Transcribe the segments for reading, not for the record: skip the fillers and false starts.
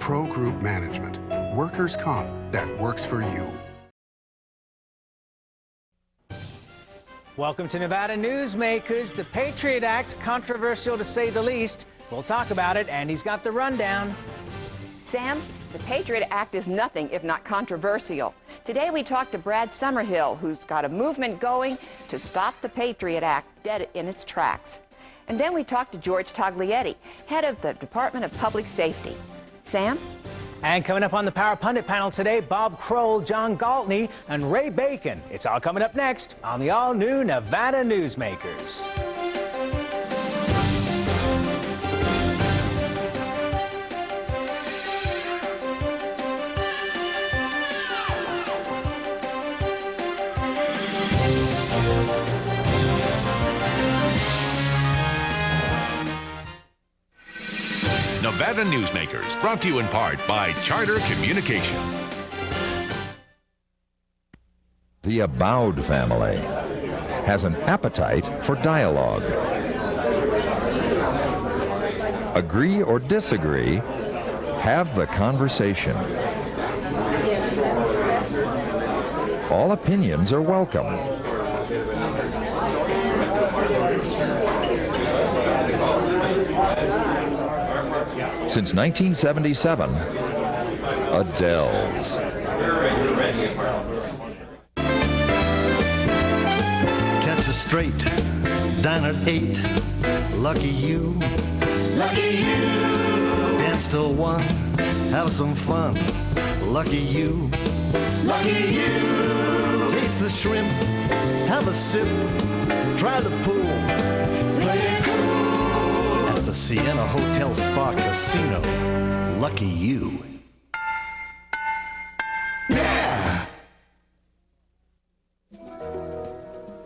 Pro Group Management. Workers' comp that works for you. Welcome to Nevada Newsmakers. The Patriot Act, controversial to say the least. We'll talk about it, and he's got the rundown. Sam, the Patriot Act is nothing if not controversial. Today we talked to Brad Summerhill, who's got a movement going to stop the Patriot Act dead in its tracks. And then we talked to George Taglietti, head of the Department of Public Safety. Sam? And coming up on the Power Pundit panel today, Bob Crowell, John Gwaltney, and Ray Bacon. It's all coming up next on the all-new Nevada Newsmakers. Nevada Newsmakers, brought to you in part by Charter Communication. The Abowed family has an appetite for dialogue. Agree or disagree, have the conversation. All opinions are welcome. Since 1977, Adele's. Catch a straight, dine at 8. Lucky you. Lucky you. Dance till 1. Have some fun. Lucky you. Lucky you. Taste the shrimp. Have a sip. Try the pool. Play it cool. At the Sienna Hotel Spa Casino. Lucky you.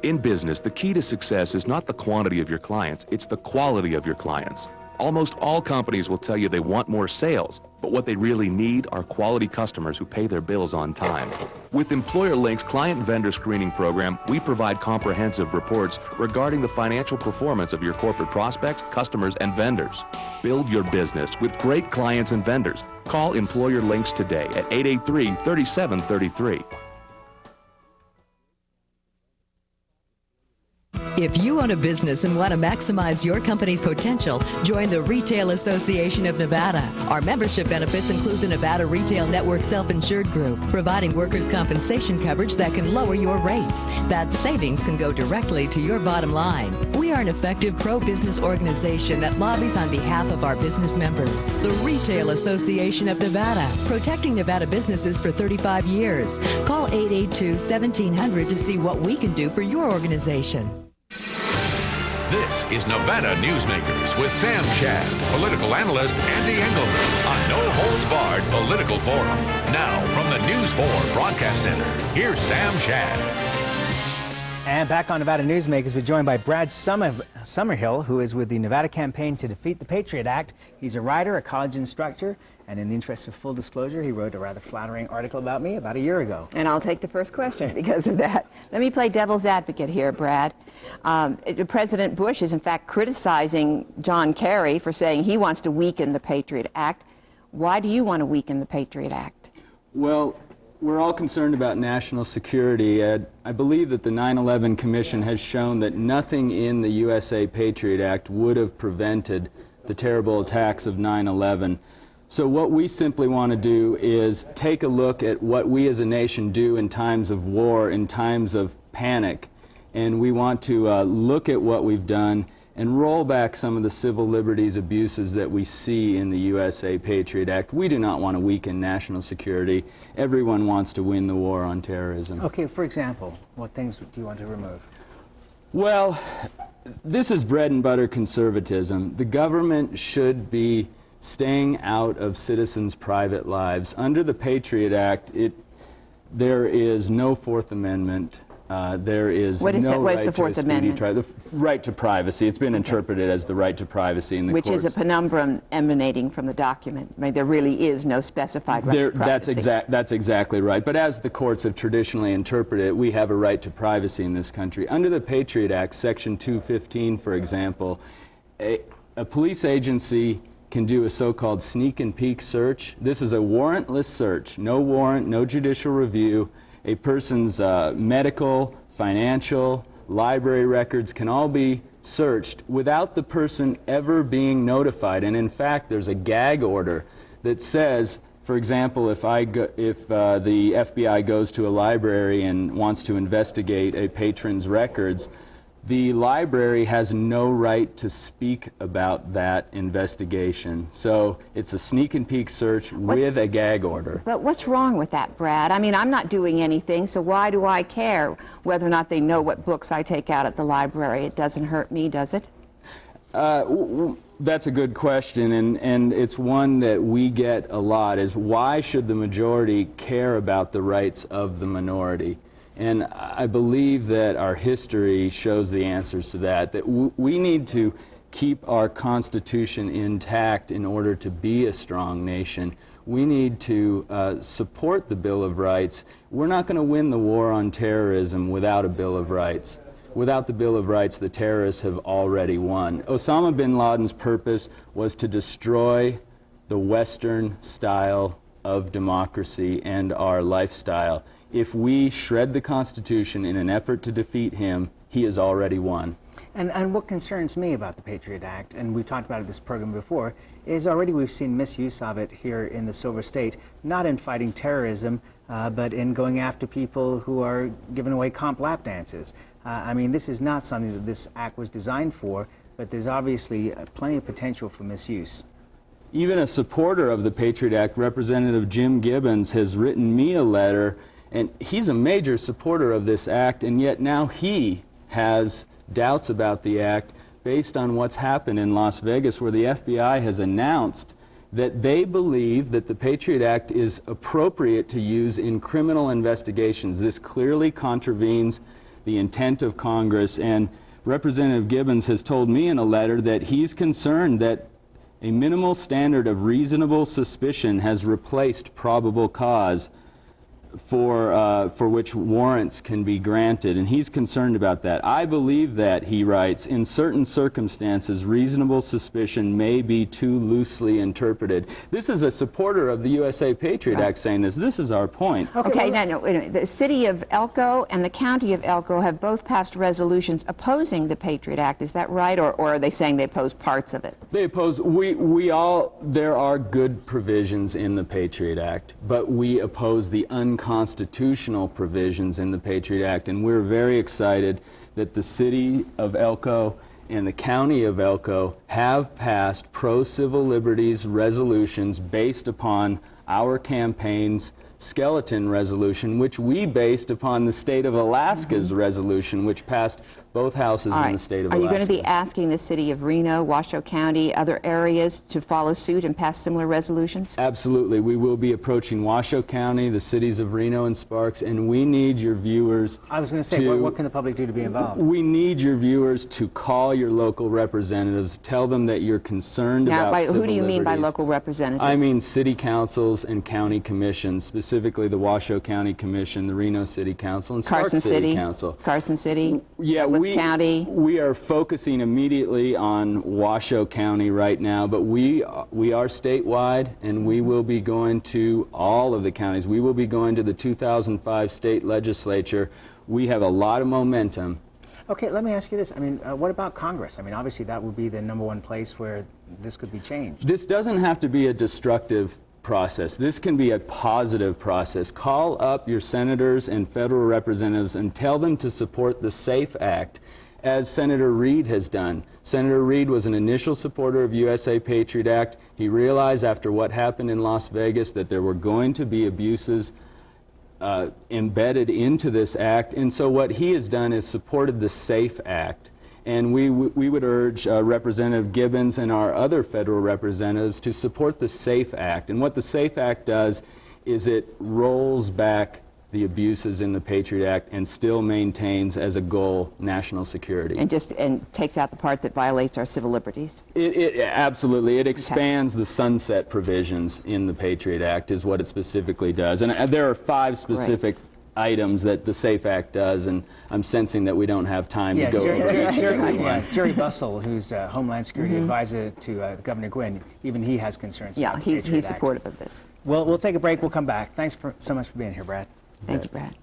In business, the key to success is not the quantity of your clients, it's the quality of your clients. Almost all companies will tell you they want more sales, but what they really need are quality customers who pay their bills on time. With Employer Link's client vendor screening program, we provide comprehensive reports regarding the financial performance of your corporate prospects, customers, and vendors. Build your business with great clients and vendors. Call Employer Links today at 883-3733. If you own a business and want to maximize your company's potential, join the Retail Association of Nevada. Our membership benefits include the Nevada Retail Network Self-Insured Group, providing workers' compensation coverage that can lower your rates. That savings can go directly to your bottom line. We are an effective pro-business organization that lobbies on behalf of our business members. The Retail Association of Nevada, protecting Nevada businesses for 35 years. Call 882-1700 to see what we can do for your organization. This is Nevada Newsmakers with Sam Shad, political analyst Ande Engleman on No Holds Barred Political Forum. Now, from the News 4 Broadcast Center, here's Sam Shad. And back on Nevada Newsmakers, we're joined by Brad Summerhill, who is with the Nevada Campaign to Defeat the Patriot Act. He's a writer, a college instructor, and in the interest of full disclosure, he wrote a rather flattering article about me about a year ago. And I'll take the first question because of that. Let me play devil's advocate here, Brad. President Bush is in fact criticizing John Kerry for saying he wants to weaken the Patriot Act. Why do you want to weaken the Patriot Act? Well, we're all concerned about national security. I believe that the 9/11 Commission has shown that nothing in the USA Patriot Act would have prevented the terrible attacks of 9/11. So what we simply want to do is take a look at what we as a nation do in times of war, in times of panic, and we want to look at what we've done and roll back some of the civil liberties abuses that we see in the USA Patriot Act. We do not want to weaken national security. Everyone wants to win the war on terrorism. Okay, for example, what things do you want to remove? Well, this is bread and butter conservatism. The government should be staying out of citizens' private lives. Under the Patriot Act, there is no Fourth Amendment. There is what is no what is right the Fourth to a speedy Amendment? trial. The right to privacy. It's been interpreted as the right to privacy in the Which courts. is a penumbrum emanating from the document. I mean, there really is no specified right to privacy. That's exactly right. But as the courts have traditionally interpreted it, we have a right to privacy in this country. Under the Patriot Act, Section 215, for example, a police agency can do a so-called sneak and peek search. This is a warrantless search, no warrant, no judicial review. A person's medical, financial, library records can all be searched without the person ever being notified. And in fact, there's a gag order that says, for example, if the FBI goes to a library and wants to investigate a patron's records, the library has no right to speak about that investigation. So it's a sneak and peek search with a gag order. But what's wrong with that, Brad? I mean, I'm not doing anything, so why do I care whether or not they know what books I take out at the library? It doesn't hurt me, does it? That's a good question, and it's one that we get a lot, is why should the majority care about the rights of the minority? And I believe that our history shows the answers to that, that we need to keep our Constitution intact in order to be a strong nation. We need to support the Bill of Rights. We're not going to win the war on terrorism without a Bill of Rights. Without the Bill of Rights, the terrorists have already won. Osama bin Laden's purpose was to destroy the Western style of democracy and our lifestyle. If we shred the Constitution in an effort to defeat him, he has already won. And what concerns me about the Patriot Act, and we've talked about it in this program before, is already we've seen misuse of it here in the Silver State, not in fighting terrorism, but in going after people who are giving away comp lap dances. I mean, this is not something that this act was designed for, but there's obviously plenty of potential for misuse. Even a supporter of the Patriot Act, Representative Jim Gibbons, has written me a letter, and he's a major supporter of this act, and yet now he has doubts about the act based on what's happened in Las Vegas, where the FBI has announced that they believe that the Patriot Act is appropriate to use in criminal investigations. This clearly contravenes the intent of Congress, and Representative Gibbons has told me in a letter that he's concerned that a minimal standard of reasonable suspicion has replaced probable cause for which warrants can be granted, and he's concerned about that. I believe that, he writes, in certain circumstances, reasonable suspicion may be too loosely interpreted. This is a supporter of the USA Patriot Act saying this. This is our point. Okay, no, wait a minute. The city of Elko and the county of Elko have both passed resolutions opposing the Patriot Act. Is that right, or are they saying they oppose parts of it? They oppose, there are good provisions in the Patriot Act, but we oppose the unconstitutional provisions in the Patriot Act, and we're very excited that the city of Elko and the county of Elko have passed pro-civil liberties resolutions based upon our campaign's skeleton resolution, which we based upon the state of Alaska's resolution, which passed both houses in the state of Alaska. Are you going to be asking the city of Reno, Washoe County, other areas to follow suit and pass similar resolutions? Absolutely. We will be approaching Washoe County, the cities of Reno and Sparks, and we need your viewers. I was going to say, what can the public do to be involved? We need your viewers to call your local representatives, tell them that you're concerned about civil who do you mean by liberties. local representatives? I mean city councils and county commissions, specifically the Washoe County Commission, the Reno City Council, and Sparks City Council. Carson City, yeah, County. We are focusing immediately on Washoe County right now, but we are statewide, and we will be going to all of the counties. We will be going to the 2005 state legislature. We have a lot of momentum. Okay, let me ask you this. I mean, what about Congress? I mean, obviously that would be the #1 place where this could be changed. This doesn't have to be a destructive process. This can be a positive process. Call up your senators and federal representatives and tell them to support the SAFE Act, as Senator Reid has done. Senator Reid was an initial supporter of USA Patriot Act. He realized after what happened in Las Vegas that there were going to be abuses embedded into this act, and so what he has done is supported the SAFE Act. And we would urge Representative Gibbons and our other federal representatives to support the SAFE Act. And what the SAFE Act does is it rolls back the abuses in the Patriot Act and still maintains as a goal national security. And takes out the part that violates our civil liberties? Absolutely. It expands the sunset provisions in the Patriot Act is what it specifically does. And there are 5 specific items that the SAFE Act does, and I'm sensing that we don't have time to go over each and every one. Jerry Bussell, who's Homeland Security Advisor to Governor Gwynne, even he has concerns. Yeah, about the he's Patriot Act. supportive of this. Well, we'll take a break. We'll come back. Thanks so much for being here, Brad. Thank you, Brad.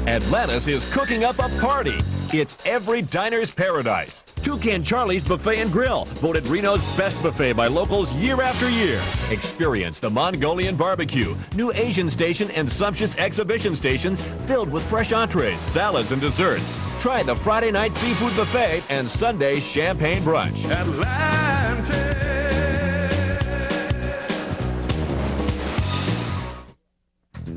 Atlantis is cooking up a party. It's every diner's paradise. Toucan Charlie's Buffet and Grill, voted Reno's best buffet by locals year after year. Experience the Mongolian barbecue, new Asian station, and sumptuous exhibition stations filled with fresh entrees, salads, and desserts. Try the Friday night seafood buffet and Sunday champagne brunch. Atlantis.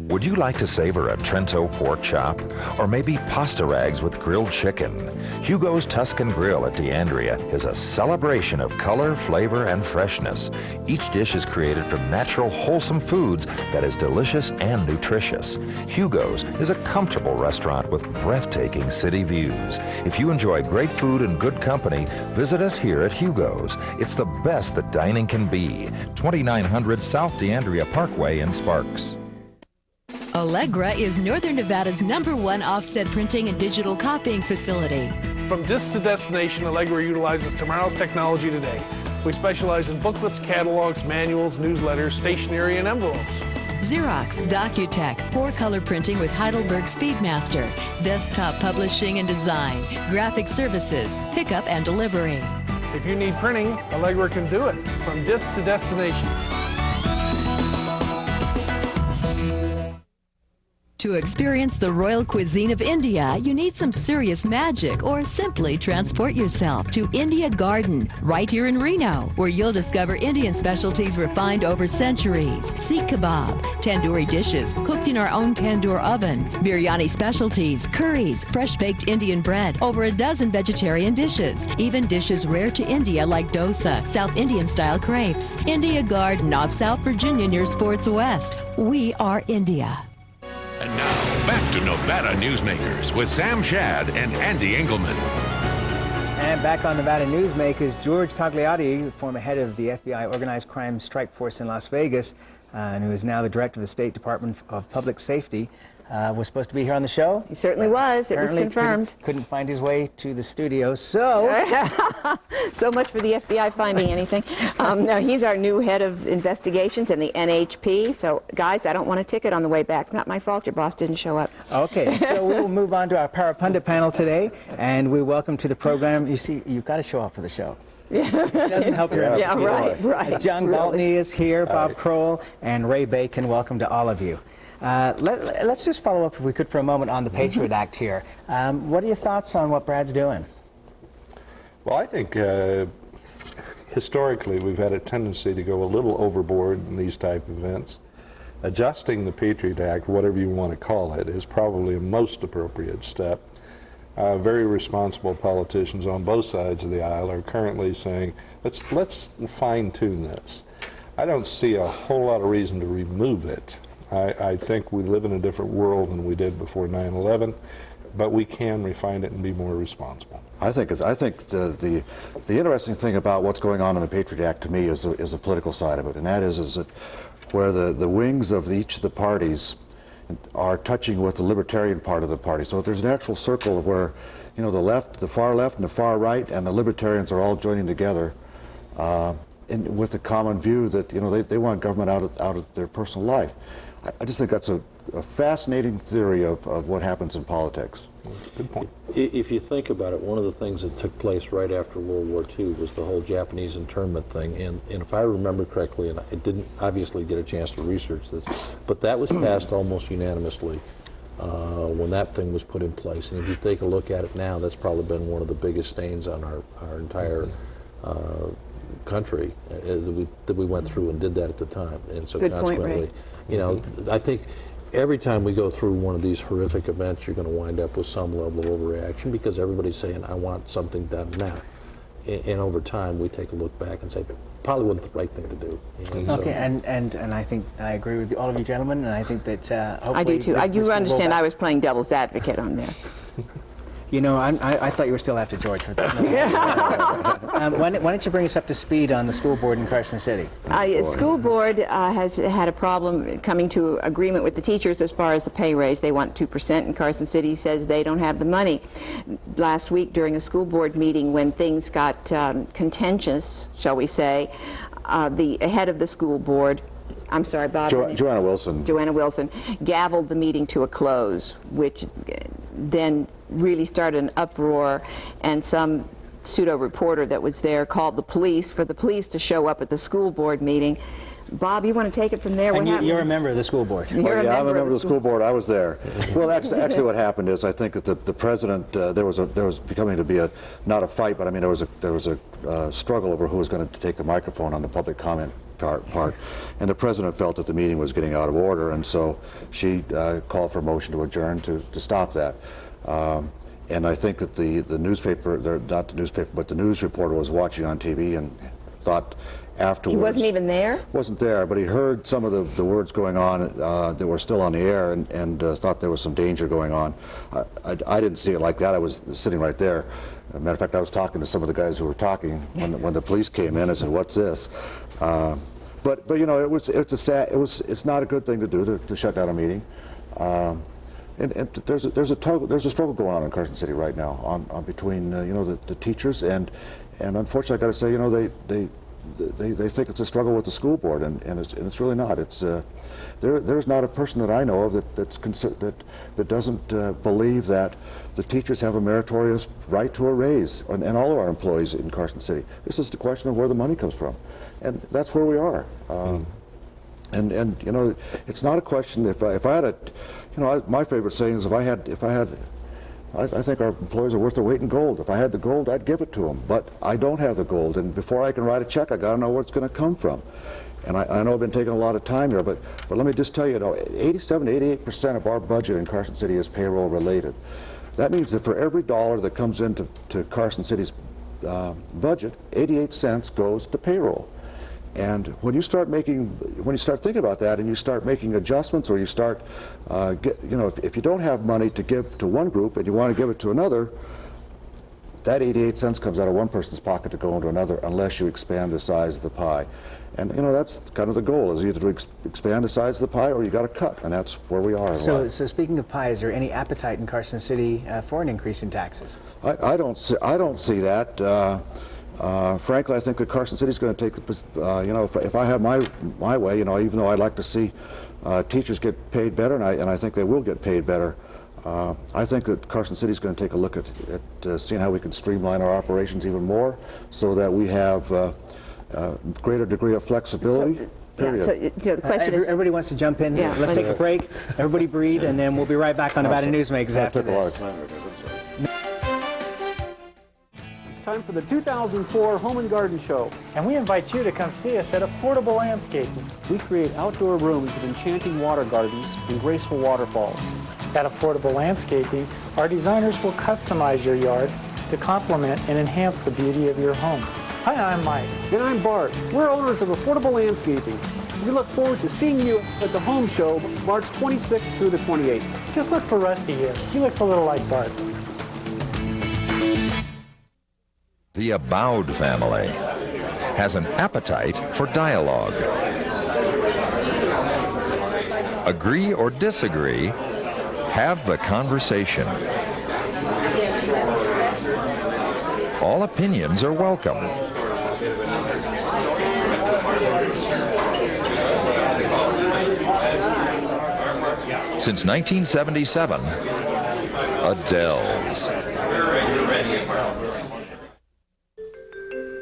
Would you like to savor a Trento pork chop? Or maybe pasta rags with grilled chicken? Hugo's Tuscan Grill at D'Andrea is a celebration of color, flavor, and freshness. Each dish is created from natural, wholesome foods that is delicious and nutritious. Hugo's is a comfortable restaurant with breathtaking city views. If you enjoy great food and good company, visit us here at Hugo's. It's the best that dining can be. 2900 South D'Andrea Parkway in Sparks. Allegra is Northern Nevada's #1 offset printing and digital copying facility. From disc to destination, Allegra utilizes tomorrow's technology today. We specialize in booklets, catalogs, manuals, newsletters, stationery, and envelopes. Xerox, Docutech, 4-color printing with Heidelberg Speedmaster, desktop publishing and design, graphic services, pickup and delivery. If you need printing, Allegra can do it. From disc to destination. To experience the royal cuisine of India, you need some serious magic or simply transport yourself to India Garden, right here in Reno, where you'll discover Indian specialties refined over centuries. Sikh kebab, tandoori dishes cooked in our own tandoor oven, biryani specialties, curries, fresh-baked Indian bread, over a dozen vegetarian dishes, even dishes rare to India like dosa, South Indian-style crepes. India Garden off South Virginia near Sports West. We are India. And now, back to Nevada Newsmakers with Sam Shad and Ande Engleman. And back on Nevada Newsmakers, George Tagliati, former head of the FBI Organized Crime Strike Force in Las Vegas, and who is now the director of the State Department of Public Safety, was supposed to be here on the show. He certainly was. It was confirmed. Couldn't find his way to the studio, so... So much for the FBI finding anything. No, he's our new head of investigations in the NHP. So, guys, I don't want a ticket on the way back. It's not my fault your boss didn't show up. Okay, so we will move on to our Para Pundit panel today, and we welcome to the program. You see, you've got to show up for the show. It doesn't help your Yeah, right. John Gwaltney is here, Bob Crowell, and Ray Bacon. Welcome to all of you. Let's just follow up, if we could, for a moment on the Patriot Act here. What are your thoughts on what Brad's doing? Well, I think historically we've had a tendency to go a little overboard in these type of events. Adjusting the Patriot Act, whatever you want to call it, is probably a most appropriate step. Very responsible politicians on both sides of the aisle are currently saying, let's fine-tune this. I don't see a whole lot of reason to remove it. I think we live in a different world than we did before 9/11, but we can refine it and be more responsible. I think the interesting thing about what's going on in the Patriot Act to me is the political side of it, and that is that where the wings of each of the parties are touching with the libertarian part of the party. So there's an actual circle where, you know, the left, the far left, and the far right, and the libertarians are all joining together, with the common view that, you know, they want government out of their personal life. I just think that's a fascinating theory of what happens in politics. Good point. If you think about it, one of the things that took place right after World War II was the whole Japanese internment thing. And if I remember correctly, and I didn't obviously get a chance to research this, but that was passed almost unanimously when that thing was put in place. And if you take a look at it now, that's probably been one of the biggest stains on our entire country that we went through and did that at the time. And so consequently, you know, I think every time we go through one of these horrific events, you're going to wind up with some level of overreaction because everybody's saying, I want something done now. And over time, we take a look back and say, probably wasn't the right thing to do. You know? Okay, and I think I agree with all of you gentlemen, and I think that hopefully... I do too. this You will understand go back. I was playing devil's advocate on there. You know, I thought you were still after George. But why don't you bring us up to speed on the school board in Carson City? School board has had a problem coming to agreement with the teachers as far as the pay raise. They want 2%, and Carson City says they don't have the money. Last week during a school board meeting when things got contentious, shall we say, the head of the school board, I'm sorry, Bob. Joanna Wilson. Joanna Wilson gavelled the meeting to a close, which then really started an uproar, and some pseudo-reporter that was there called the police for the police to show up at the school board meeting. Bob, you want to take it from there? And you're a member of the school board. Yeah, I'm a member of the school board. I was there. Well, actually what happened is I think that the president, there was becoming to be not a fight, but I mean there was a struggle over who was going to take the microphone on the public comment part, and the president felt that the meeting was getting out of order, and so she called for a motion to adjourn to stop that. And I think that the newspaper, not the newspaper, but the news reporter was watching on TV and thought afterwards. He wasn't even there? Wasn't there, but he heard some of the words going on that were still on the air, and thought there was some danger going on. I didn't see it like that. I was sitting right there. As a matter of fact, I was talking to some of the guys who were talking when the police came in. I said, "What's this?" But you know, it's not a good thing to do to shut down a meeting. And there's a struggle going on in Carson City right now on between you know, the teachers and unfortunately I got to say, you know, they think it's a struggle with the school board, and it's really not. It's there's not a person that I know of that doesn't believe that the teachers have a meritorious right to a raise, and all of our employees in Carson City. This is the question of where the money comes from, and that's where we are. And you know, it's not a question. If I had a, you know, my favorite saying is I think our employees are worth their weight in gold. If I had the gold, I'd give it to them. But I don't have the gold, and before I can write a check, I got to know where it's going to come from. And I know I've been taking a lot of time here, but let me just tell you, 87 to 88% of our budget in Carson City is payroll related. That means that for every dollar that comes into Carson City's budget, 88 cents goes to payroll. And when you start thinking about that, and you start making adjustments, or you start, you know, if you don't have money to give to one group and you want to give it to another, that 88 cents comes out of one person's pocket to go into another, unless you expand the size of the pie. And you know, that's kind of the goal, is either to expand the size of the pie or you got to cut, and that's where we are. So speaking of pie, is there any appetite in Carson City for an increase in taxes? I don't see that. Frankly, I think that Carson City is going to take the, you know, if I have my way, you know, even though I'd like to see teachers get paid better, and I think they will get paid better, I think that Carson City is going to take a look at seeing how we can streamline our operations even more, so that we have a greater degree of flexibility. Period. So the question is, everybody wants to jump in. Yeah, Let's take a break. Everybody breathe, and then we'll be right back on Nevada Newsmakers after this. Time for the 2004 Home and Garden Show. And we invite you to come see us at Affordable Landscaping. We create outdoor rooms with enchanting water gardens and graceful waterfalls. At Affordable Landscaping, our designers will customize your yard to complement and enhance the beauty of your home. Hi, I'm Mike. And I'm Bart. We're owners of Affordable Landscaping. We look forward to seeing you at the Home Show, March 26th through the 28th. Just look for Rusty here. He looks a little like Bart. The Abowed family has an appetite for dialogue. Agree or disagree, have the conversation. All opinions are welcome. Since 1977, Adele's.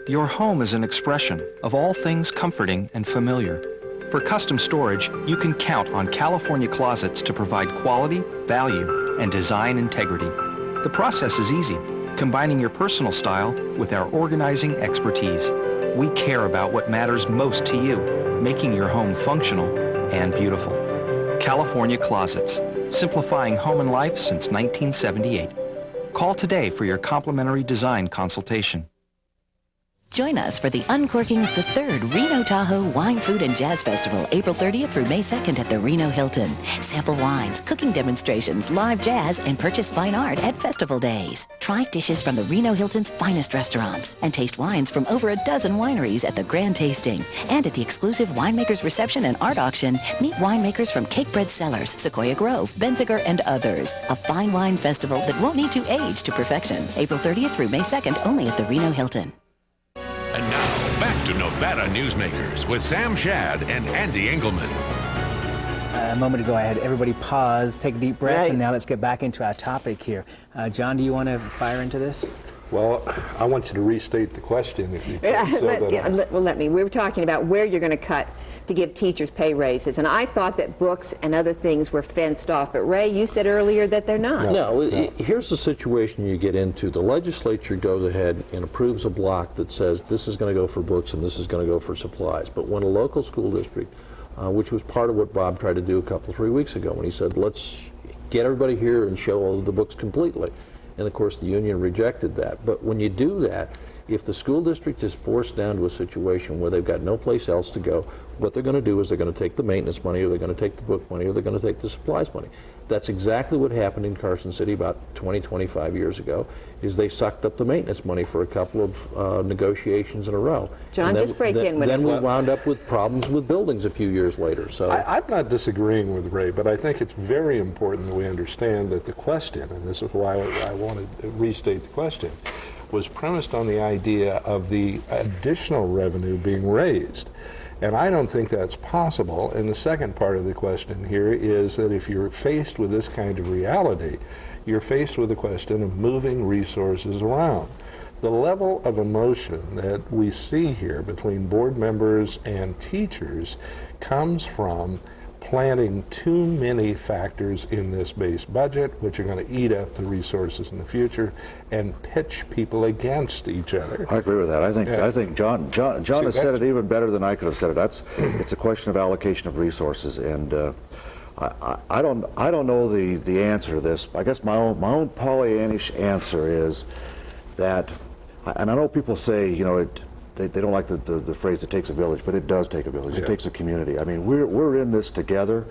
Your home is an expression of all things comforting and familiar. For custom storage, you can count on California Closets to provide quality, value, and design integrity. The process is easy, combining your personal style with our organizing expertise. We care about what matters most to you, making your home functional and beautiful. California Closets, simplifying home and life since 1978. Call today for your complimentary design consultation. Join us for the uncorking of the 3rd Reno Tahoe Wine, Food, and Jazz Festival, April 30th through May 2nd at the Reno Hilton. Sample wines, cooking demonstrations, live jazz, and purchase fine art at festival days. Try dishes from the Reno Hilton's finest restaurants and taste wines from over a dozen wineries at the Grand Tasting. And at the exclusive Winemakers Reception and Art Auction, meet winemakers from Cakebread Cellars, Sequoia Grove, Benziger, and others. A fine wine festival that won't need to age to perfection. April 30th through May 2nd only at the Reno Hilton. And now, back to Nevada Newsmakers with Sam Shad and Ande Engleman. A moment ago, I had everybody pause, take a deep breath, and now let's get back into our topic here. John, do you want to fire into this? Well, I want you to restate the question if you could. We were talking about where you're going to cut to give teachers pay raises, and I thought that books and other things were fenced off, but Ray, you said earlier that they're not. No, here's the situation you get into. The legislature goes ahead and approves a block that says this is going to go for books and this is going to go for supplies. But when a local school district, which was part of what Bob tried to do 3 weeks ago, when he said, let's get everybody here and show all of the books completely. And of course the union rejected that. But when you do that, if the school district is forced down to a situation where they've got no place else to go, what they're going to do is they're going to take the maintenance money, or they're going to take the book money, or they're going to take the supplies money. That's exactly what happened in Carson City about 25 years ago, is they sucked up the maintenance money for a couple of negotiations in a row. John, just break in with it. Then we wound up with problems with buildings a few years later. So I'm not disagreeing with Ray, but I think it's very important that we understand that the question, and this is why I wanted to restate the question, was premised on the idea of the additional revenue being raised. And I don't think that's possible. And the second part of the question here is that if you're faced with this kind of reality, you're faced with the question of moving resources around. The level of emotion that we see here between board members and teachers comes from planting too many factors in this base budget, which are going to eat up the resources in the future and pitch people against each other. I agree with that. I think John has said it even better than I could have said it. It's a question of allocation of resources, and I don't know the answer to this. I guess my own Pollyannish answer is that, and I know people say, you know, they don't like the phrase "it takes a village," but it does take a village. It takes a community. I mean, we're in this together,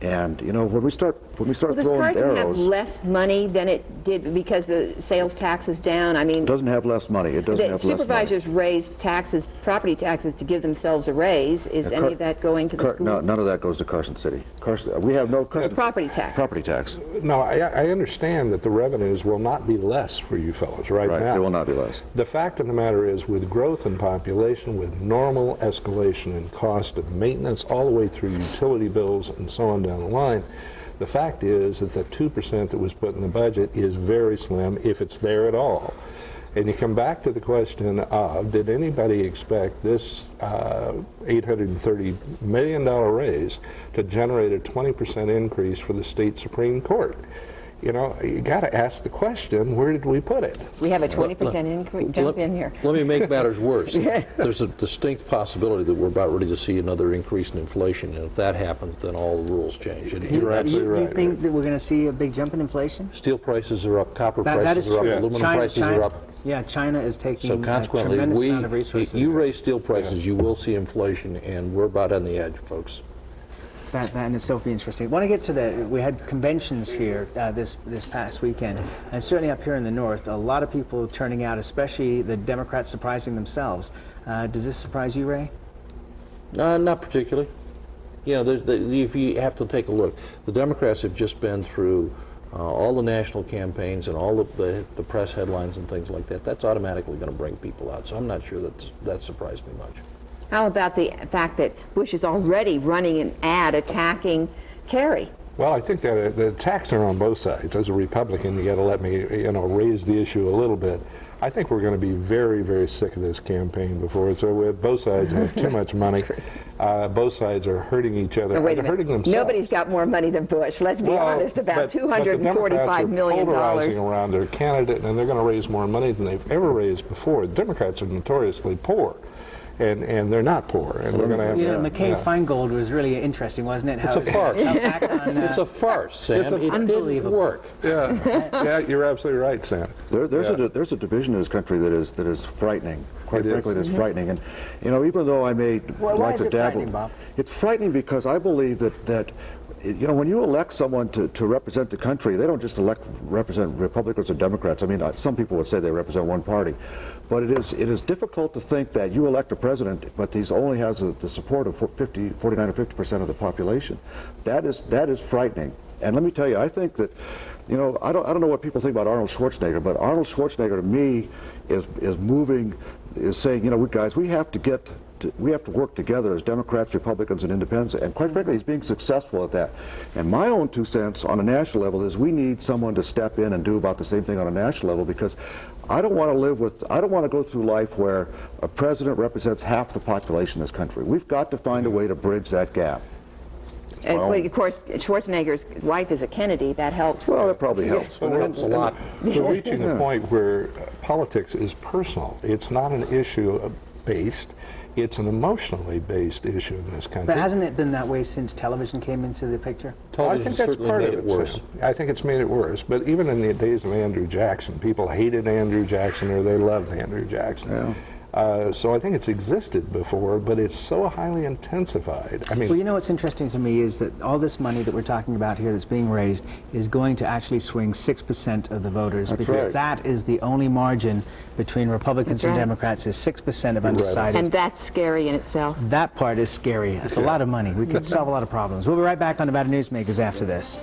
and you know, when we start throwing arrows. Does Carson have less money than it did because the sales tax is down? I mean, it doesn't have less money. It doesn't have less money. Supervisors raised taxes, property taxes, to give themselves a raise. Is any of that going to the schools? No, none of that goes to Carson City. We have no Carson property tax. Property tax. No, I understand that the revenues will not be less for you fellows right now. They will not be less. The fact of the matter is, with growth in population, with normal escalation in cost of maintenance, all the way through utility bills and so on down the line, the fact is that the 2% that was put in the budget is very slim, if it's there at all. And you come back to the question of, did anybody expect this $830 million raise to generate a 20% increase for the state Supreme Court? You know, you got to ask the question, where did we put it? We have a 20% increase. Jump in here. Let me make matters worse. There's a distinct possibility that we're about ready to see another increase in inflation, and if that happens, then all the rules change. And you're absolutely right. Do you think that we're going to see a big jump in inflation? Steel prices are up, copper prices are up, aluminum prices are up. Yeah, China is taking so consequently, a tremendous amount of resources. You raise steel prices, you will see inflation, and we're about on the edge, folks. That in itself be interesting. I want to get to we had conventions here this past weekend, and certainly up here in the north, a lot of people turning out, especially the Democrats surprising themselves. Does this surprise you, Ray? Not particularly. You know, if you have to take a look, the Democrats have just been through all the national campaigns and all of the press headlines and things like that. That's automatically going to bring people out, so I'm not sure that surprised me much. How about the fact that Bush is already running an ad attacking Kerry? Well, I think that the attacks are on both sides. As a Republican, you got to let me, raise the issue a little bit. I think we're going to be very, very sick of this campaign before it's over with. Both sides have too much money. Both sides are hurting each other. No, wait They're a minute. hurting themselves. Nobody's got more money than Bush. Let's be honest about $245 million. They're polarizing around their candidate, and they're going to raise more money than they've ever raised before. The Democrats are notoriously poor. and they're not poor, and we're going to have. You know, McCain-Feingold was really interesting, wasn't it? It's a farce. It's a farce, Sam. It unbelievable. didn't work. Yeah, you're absolutely right, Sam. There's a division in this country that is frightening. Quite frankly, it's frightening. And you know, even though I may like to dabble, it's frightening because I believe that you know, when you elect someone to represent the country, they don't just represent Republicans or Democrats. I mean, some people would say they represent one party, but it is difficult to think that you elect a president, but he only has the support of 49 or 50% of the population. That is frightening. And let me tell you, I think that, you know, I don't know what people think about Arnold Schwarzenegger, but Arnold Schwarzenegger to me is saying, you know, guys, we have to work together as Democrats, Republicans, and Independents, and quite frankly, he's being successful at that. And my own 2 cents on a national level is we need someone to step in and do about the same thing on a national level, because I don't want to go through life where a president represents half the population of this country. We've got to find a way to bridge that gap. Well, of course, Schwarzenegger's wife is a Kennedy. That helps. Well, that probably helps. But it helps a lot. We're reaching the point where politics is personal. It's not an issue-based. It's an emotionally based issue in this country. But hasn't it been that way since television came into the picture? I think that's part of it. Worse. I think it's made it worse. But even in the days of Andrew Jackson, people hated Andrew Jackson or they loved Andrew Jackson. Yeah. So I think it's existed before, but it's so highly intensified. I mean, well, you know what's interesting to me is that all this money that we're talking about here that's being raised is going to actually swing 6% of the voters, because that is the only margin between Republicans and Democrats is 6% of undecided. And that's scary in itself. That part is scary. It's a lot of money. We could solve a lot of problems. We'll be right back on Nevada Newsmakers after this.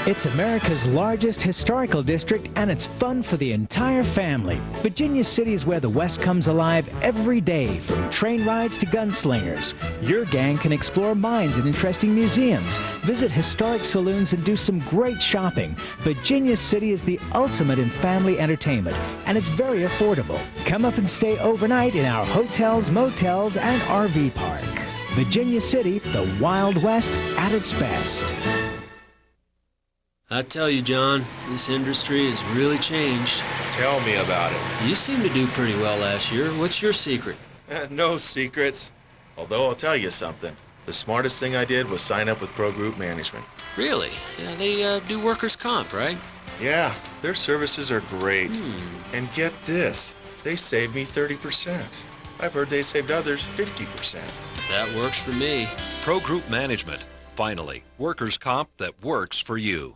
It's America's largest historical district, and it's fun for the entire family. Virginia City is where the West comes alive every day, from train rides to gunslingers. Your gang can explore mines and interesting museums, visit historic saloons, and do some great shopping. Virginia City is the ultimate in family entertainment, and it's very affordable. Come up and stay overnight in our hotels, motels, and RV park. Virginia City, the Wild West at its best. I tell you, John, this industry has really changed. Tell me about it. You seemed to do pretty well last year. What's your secret? No secrets. Although I'll tell you something. The smartest thing I did was sign up with Pro Group Management. Really? Yeah, they do workers' comp, right? Yeah, their services are great. And get this, they saved me 30%. I've heard they saved others 50%. That works for me. Pro Group Management. Finally, workers' comp that works for you.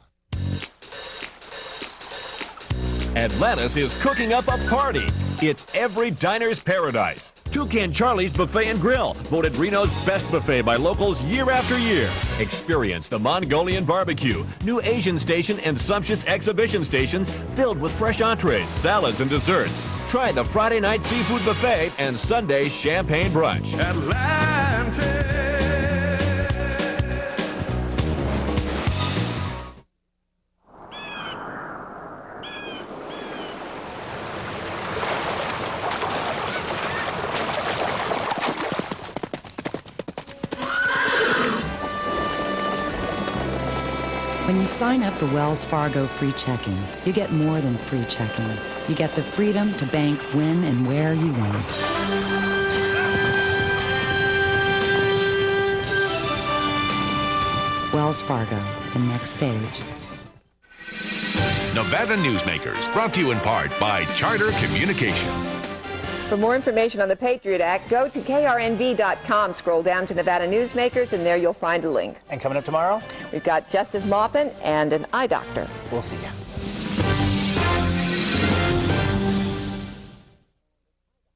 Atlantis is cooking up a party. It's every diner's paradise. Toucan Charlie's Buffet and Grill, voted Reno's best buffet by locals year after year. Experience the Mongolian barbecue, new Asian station, and sumptuous exhibition stations filled with fresh entrees, salads, and desserts. Try the Friday night seafood buffet and Sunday champagne brunch. Atlantis. When you sign up for Wells Fargo Free Checking, you get more than free checking. You get the freedom to bank when and where you want. Wells Fargo, the next stage. Nevada Newsmakers, brought to you in part by Charter Communication. For more information on the Patriot Act, go to krnv.com, scroll down to Nevada Newsmakers, and there you'll find a link. And coming up tomorrow, we've got Justice Maupin and an eye doctor. We'll see you.